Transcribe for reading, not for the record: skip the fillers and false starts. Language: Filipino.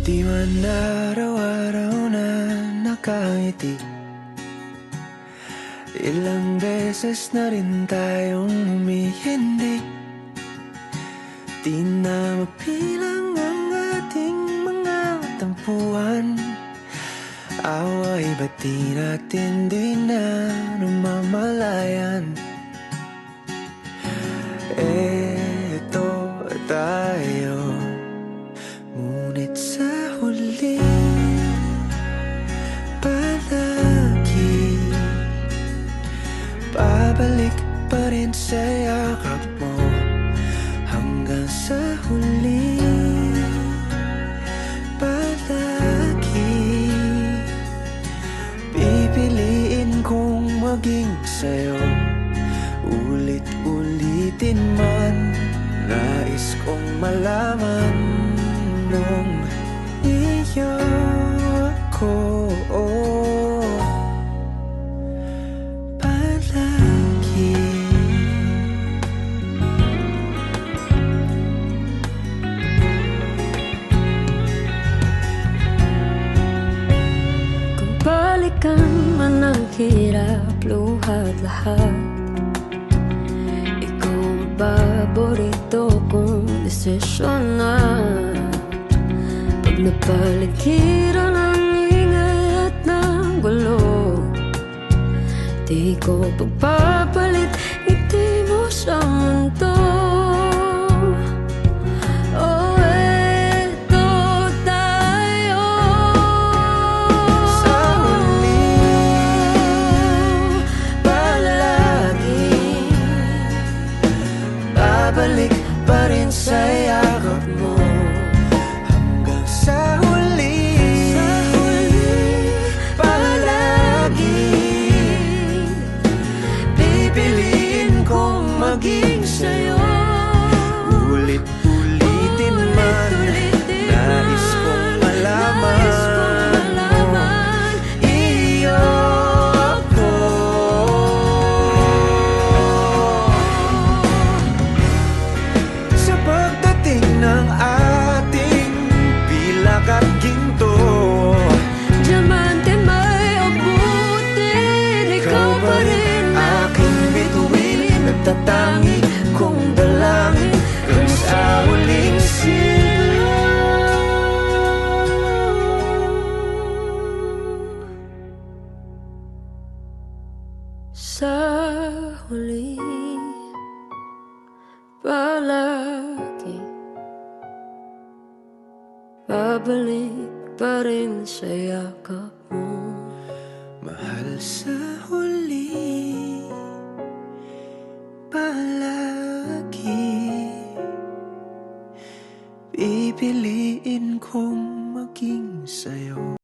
Di man araw-araw na nakangiti, ilang beses na rin tayong humihindi. Di na mapilang ang ating mga tampuhan. Away ba't di natin di na namamalayan? Eto tayo, ngunit sa huli palagi babalik pa rin sa yakap mo. Hanggang sa huli palagi pipiliin kong maging sa'yo. Ulit-ulitin man, nais kong malaman nung iyo ako palagi. Kung balikan man ang hirap, luhat lahat, paborito kong desisyon na. Pag napaligiran ang ingay at ng gulo, di ko pagpapalit ngiti mo sa mundo. Oh, eto tayo sa huli palagi babalik pa rin sa yakap mo. Hanggang sa huli palagi pipiliin kong maging sa'yo. Ulit-ulitin man, nais kong malaman iyo ako. Sa pagdating ng ating pilak at ginto, diamante may abutin, ikaw pa rin aking bituin, nagtatangi kong dalangin hanggang sa huling sigaw. Sa huli palagi babalik pa rin sa yakap mo. Mahal, sa huli palagi pipiliin kong maging sa'yo.